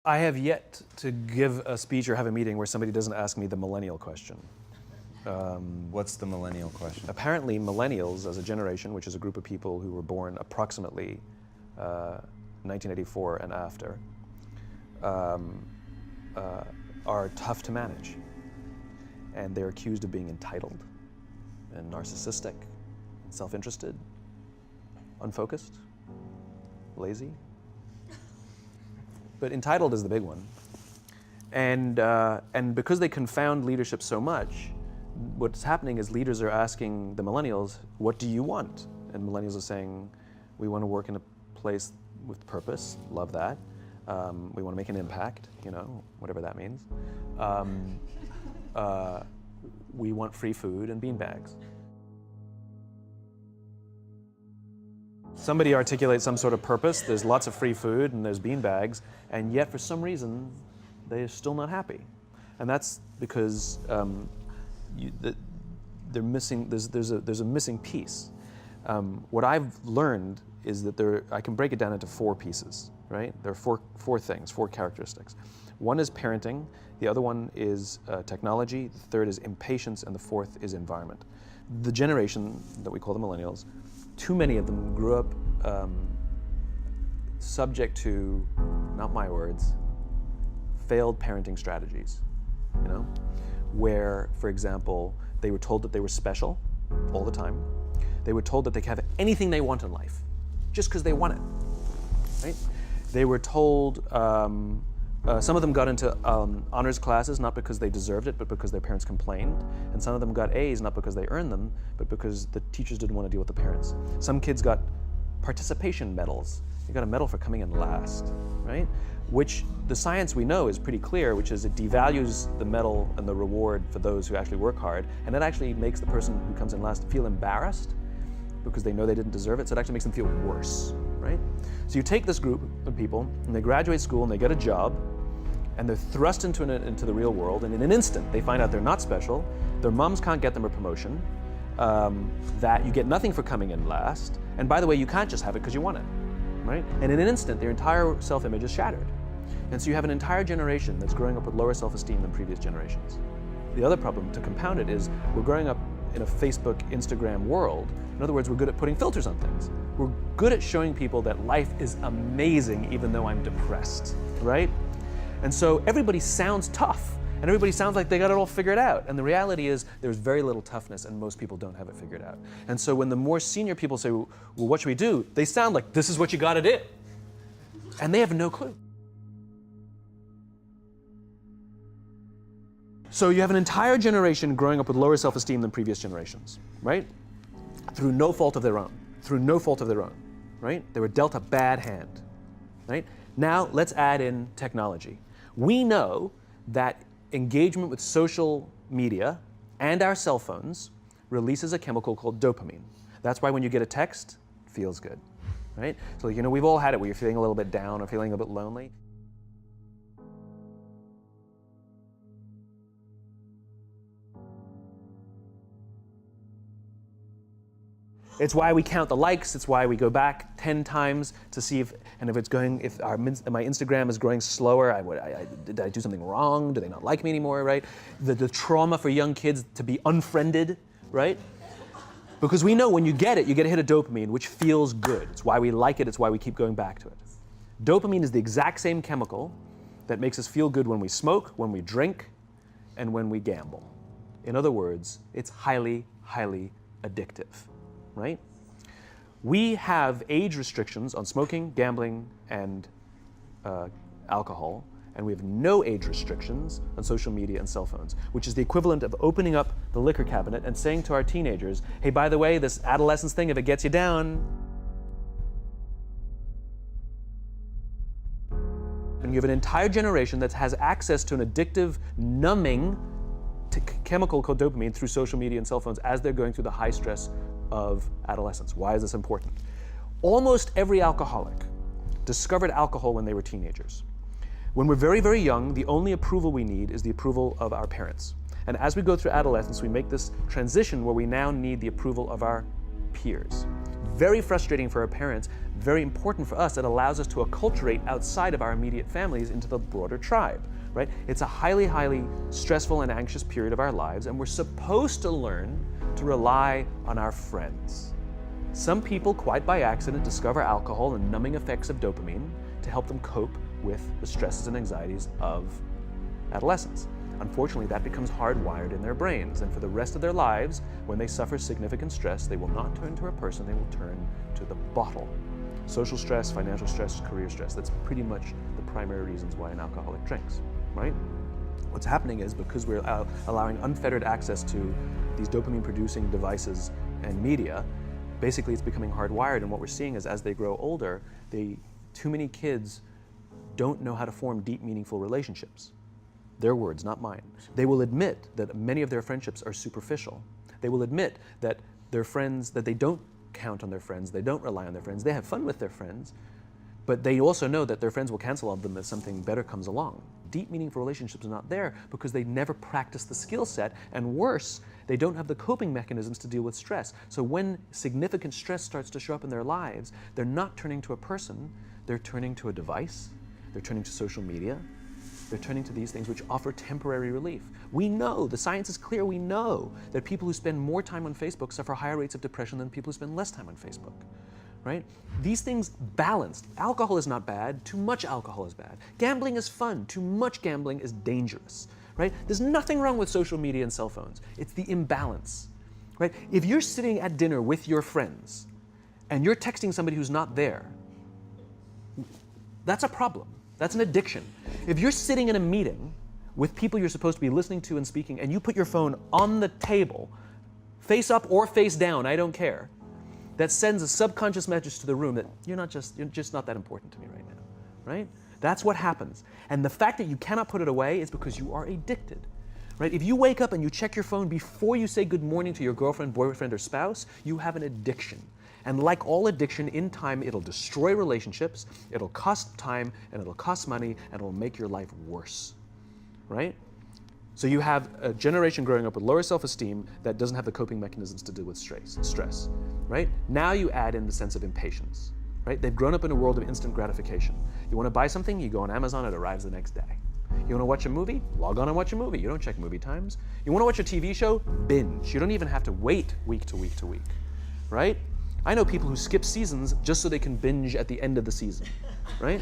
I have yet to give a speech or have a meeting where somebody doesn't ask me the millennial question. What's the millennial question? Apparently, millennials as a generation, which is a group of people who were born approximately 1984 and after, are tough to manage. And they're accused of being entitled and narcissistic, and self-interested, unfocused, lazy. But entitled is the big one. And because they confound leadership so much, what's happening is leaders are asking the millennials, what do you want? And millennials are saying, we want to work in a place with purpose, love that. We want to make an impact, whatever that means. We want free food and beanbags. Somebody articulates some sort of purpose, there's lots of free food and there's beanbags, and yet for some reason, they're still not happy. And that's because they're missing, there's a missing piece. What I've learned is that I can break it down into 4 pieces, right? There are four things, 4 characteristics. One is parenting, the other one is technology, the third is impatience, and the fourth is environment. The generation that we call the millennials, too many of them grew up subject to, not my words, failed parenting strategies, where, for example, they were told that they were special all the time. They were told that they could have anything they want in life, just because they want it, right? They were told, some of them got into honors classes, not because they deserved it, but because their parents complained. And some of them got A's, not because they earned them, but because the teachers didn't want to deal with the parents. Some kids got participation medals. You got a medal for coming in last, right? Which the science we know is pretty clear, which is it devalues the medal and the reward for those who actually work hard. And it actually makes the person who comes in last feel embarrassed because they know they didn't deserve it. So it actually makes them feel worse, right? So you take this group of people and they graduate school and they get a job and they're thrust into the real world, and in an instant they find out they're not special, their moms can't get them a promotion, that you get nothing for coming in last, and by the way, you can't just have it because you want it, right? And in an instant, their entire self-image is shattered. And so you have an entire generation that's growing up with lower self-esteem than previous generations. The other problem, to compound it, is we're growing up in a Facebook, Instagram world. In other words, we're good at putting filters on things. We're good at showing people that life is amazing even though I'm depressed, right? And so everybody sounds tough, and everybody sounds like they got it all figured out. And the reality is there's very little toughness, and most people don't have it figured out. And so when the more senior people say, well, what should we do? They sound like, this is what you gotta do. And they have no clue. So you have an entire generation growing up with lower self-esteem than previous generations, right? Through no fault of their own, right? They were dealt a bad hand, right? Now let's add in technology. We know that engagement with social media and our cell phones releases a chemical called dopamine. That's why when you get a text, it feels good, right? So we've all had it where you're feeling a little bit down or feeling a bit lonely. It's why we count the likes. It's why we go back 10 times to see if my Instagram is growing slower, did I do something wrong? Do they not like me anymore, right? The trauma for young kids to be unfriended, right? Because we know when you get it, you get a hit of dopamine, which feels good. It's why we like it. It's why we keep going back to it. Dopamine is the exact same chemical that makes us feel good when we smoke, when we drink, and when we gamble. In other words, it's highly, highly addictive. Right? We have age restrictions on smoking, gambling, and alcohol, and we have no age restrictions on social media and cell phones, which is the equivalent of opening up the liquor cabinet and saying to our teenagers, hey, by the way, this adolescence thing, if it gets you down. And you have an entire generation that has access to an addictive, numbing chemical called dopamine through social media and cell phones as they're going through the high stress of adolescence. Why is this important? Almost every alcoholic discovered alcohol when they were teenagers. When we're very, very young, the only approval we need is the approval of our parents. And as we go through adolescence, we make this transition where we now need the approval of our peers. very frustrating for our parents, very important for us. It allows us to acculturate outside of our immediate families into the broader tribe, right? It's a highly, highly stressful and anxious period of our lives, and we're supposed to learn to rely on our friends. Some people, quite by accident, discover alcohol and numbing effects of dopamine to help them cope with the stresses and anxieties of adolescence. Unfortunately, that becomes hardwired in their brains, and for the rest of their lives, when they suffer significant stress, they will not turn to a person, they will turn to the bottle. Social stress, financial stress, career stress, that's pretty much the primary reasons why an alcoholic drinks, right? What's happening is, because we're allowing unfettered access to these dopamine-producing devices and media, basically it's becoming hardwired, and what we're seeing is as they grow older, too many kids don't know how to form deep, meaningful relationships. Their words, not mine. They will admit that many of their friendships are superficial. They will admit that their friends, that they don't count on their friends, they don't rely on their friends, they have fun with their friends, but they also know that their friends will cancel on them if something better comes along. Deep, meaningful relationships are not there because they never practice the skill set, and worse, they don't have the coping mechanisms to deal with stress. So when significant stress starts to show up in their lives, they're not turning to a person, they're turning to a device, they're turning to social media, they're turning to these things which offer temporary relief. We know, the science is clear, we know that people who spend more time on Facebook suffer higher rates of depression than people who spend less time on Facebook, right? These things balanced. Alcohol is not bad, too much alcohol is bad. Gambling is fun, too much gambling is dangerous, right? There's nothing wrong with social media and cell phones. It's the imbalance, right? If you're sitting at dinner with your friends and you're texting somebody who's not there, that's a problem. That's an addiction. If you're sitting in a meeting with people you're supposed to be listening to and speaking, and you put your phone on the table, face up or face down, I don't care, that sends a subconscious message to the room that you're just not that important to me right now, right? That's what happens. And the fact that you cannot put it away is because you are addicted, right? If you wake up and you check your phone before you say good morning to your girlfriend, boyfriend, or spouse, you have an addiction. And like all addiction, in time, it'll destroy relationships, it'll cost time, and it'll cost money, and it'll make your life worse, right? So you have a generation growing up with lower self-esteem that doesn't have the coping mechanisms to deal with stress, right? Now you add in the sense of impatience, right? They've grown up in a world of instant gratification. You want to buy something, you go on Amazon, it arrives the next day. You want to watch a movie? Log on and watch a movie. You don't check movie times. You want to watch a TV show? Binge. You don't even have to wait week to week to week, right? I know people who skip seasons just so they can binge at the end of the season, right?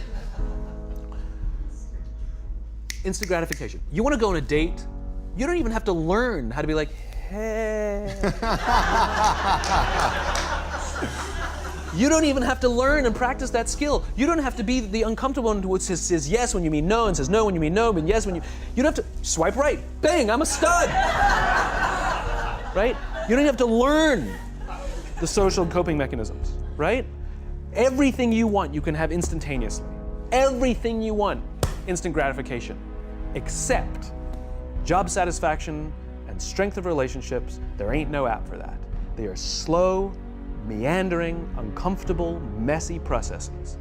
Instant gratification. You want to go on a date? You don't even have to learn how to be like, hey. You don't even have to learn and practice that skill. You don't have to be the uncomfortable one who says yes when you mean no and says no when you mean no, but yes when you don't have to swipe right. Bang, I'm a stud. Right? You don't have to learn the social coping mechanisms, right? Everything you want, you can have instantaneously. Everything you want, instant gratification, except job satisfaction and strength of relationships. There ain't no app for that. They are slow, meandering, uncomfortable, messy processes.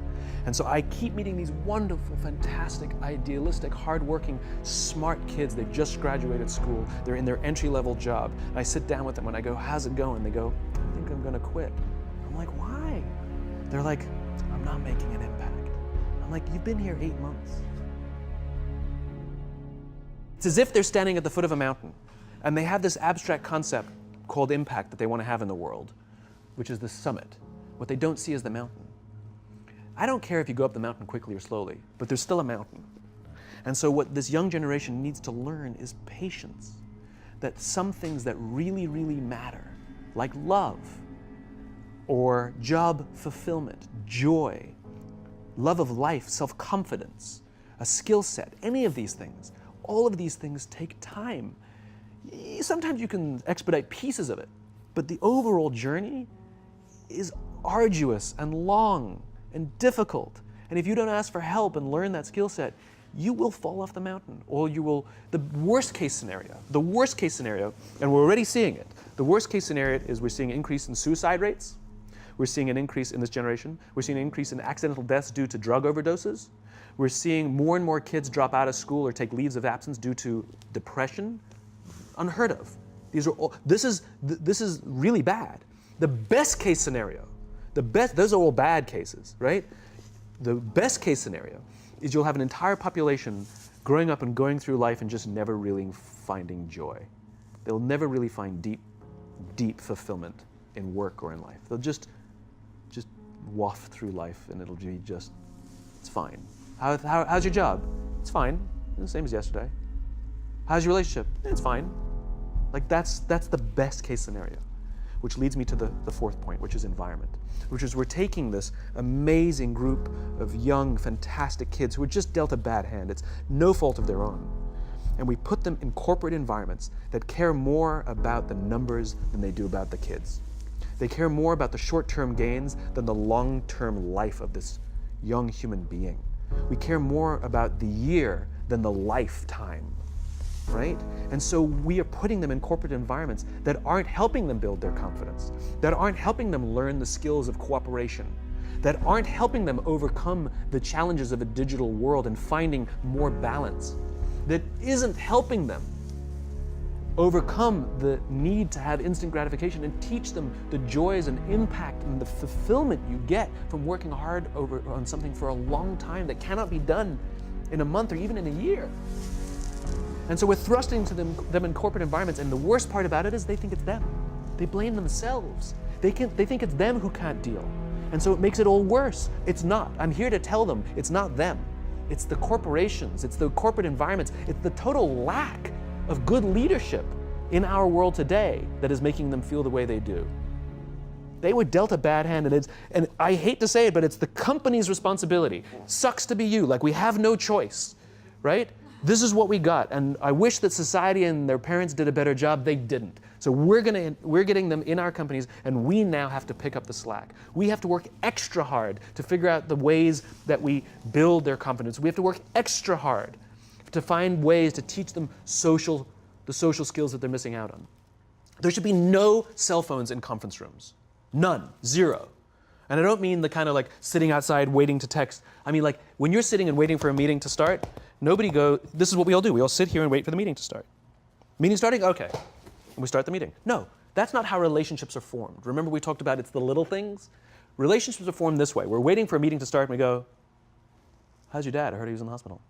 And so I keep meeting these wonderful, fantastic, idealistic, hardworking, smart kids. They've just graduated school. They're in their entry-level job. And I sit down with them and I go, how's it going? They go, I think I'm gonna quit. I'm like, why? They're like, I'm not making an impact. I'm like, you've been here 8 months. It's as if they're standing at the foot of a mountain and they have this abstract concept called impact that they want to have in the world, which is the summit. What they don't see is the mountain. I don't care if you go up the mountain quickly or slowly, but there's still a mountain. And so what this young generation needs to learn is patience. That some things that really, really matter, like love, or job fulfillment, joy, love of life, self-confidence, a skill set, any of these things, all of these things take time. Sometimes you can expedite pieces of it, but the overall journey is arduous and long and difficult. And if you don't ask for help and learn that skill set, you will fall off the mountain, or you will, the worst case scenario, and we're already seeing it, the worst case scenario is we're seeing an increase in suicide rates, we're seeing an increase in this generation, we're seeing an increase in accidental deaths due to drug overdoses, we're seeing more and more kids drop out of school or take leaves of absence due to depression, unheard of. This is really bad. The best case scenario those are all bad cases, right? The best case scenario is you'll have an entire population growing up and going through life and just never really finding joy. They'll never really find deep fulfillment in work or in life. They'll just waft through life and it'll be just, it's fine. How's your job? It's fine. It's the same as yesterday. How's your relationship? It's fine. Like that's the best case scenario, which leads me to the fourth point, which is environment, which is we're taking this amazing group of young, fantastic kids who were just dealt a bad hand. It's no fault of their own. And we put them in corporate environments that care more about the numbers than they do about the kids. They care more about the short-term gains than the long-term life of this young human being. We care more about the year than the lifetime, right? And so we are putting them in corporate environments that aren't helping them build their confidence, that aren't helping them learn the skills of cooperation, that aren't helping them overcome the challenges of a digital world and finding more balance, that isn't helping them overcome the need to have instant gratification and teach them the joys and impact and the fulfillment you get from working hard on something for a long time that cannot be done in a month or even in a year. And so we're thrusting to them in corporate environments, and the worst part about it is they think it's them. They blame themselves. They think it's them who can't deal. And so it makes it all worse. It's not. I'm here to tell them it's not them. It's the corporations, it's the corporate environments, it's the total lack of good leadership in our world today that is making them feel the way they do. They were dealt a bad hand, and I hate to say it, but it's the company's responsibility. Sucks to be you, like we have no choice, right? This is what we got, and I wish that society and their parents did a better job. They didn't. So we're getting them in our companies, and we now have to pick up the slack. We have to work extra hard to figure out the ways that we build their confidence. We have to work extra hard to find ways to teach them the social skills that they're missing out on. There should be no cell phones in conference rooms. None. Zero. And I don't mean the kind of like sitting outside waiting to text. I mean like when you're sitting and waiting for a meeting to start, this is what we all do. We all sit here and wait for the meeting to start. Meeting starting? Okay. And we start the meeting. No, that's not how relationships are formed. Remember we talked about it's the little things? Relationships are formed this way. We're waiting for a meeting to start and we go, how's your dad? I heard he was in the hospital.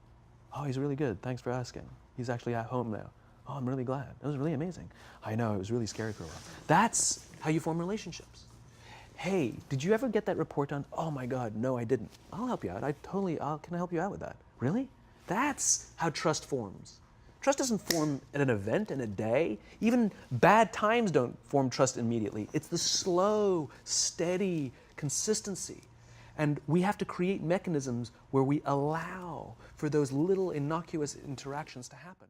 Oh, he's really good. Thanks for asking. He's actually at home now. Oh, I'm really glad. It was really amazing. I know, it was really scary for a while. That's how you form relationships. Hey, did you ever get that report done? Oh my God, no, I didn't. I'll help you out. Can I help you out with that? Really? That's how trust forms. Trust doesn't form at an event in a day. Even bad times don't form trust immediately. It's the slow, steady consistency. And we have to create mechanisms where we allow for those little innocuous interactions to happen.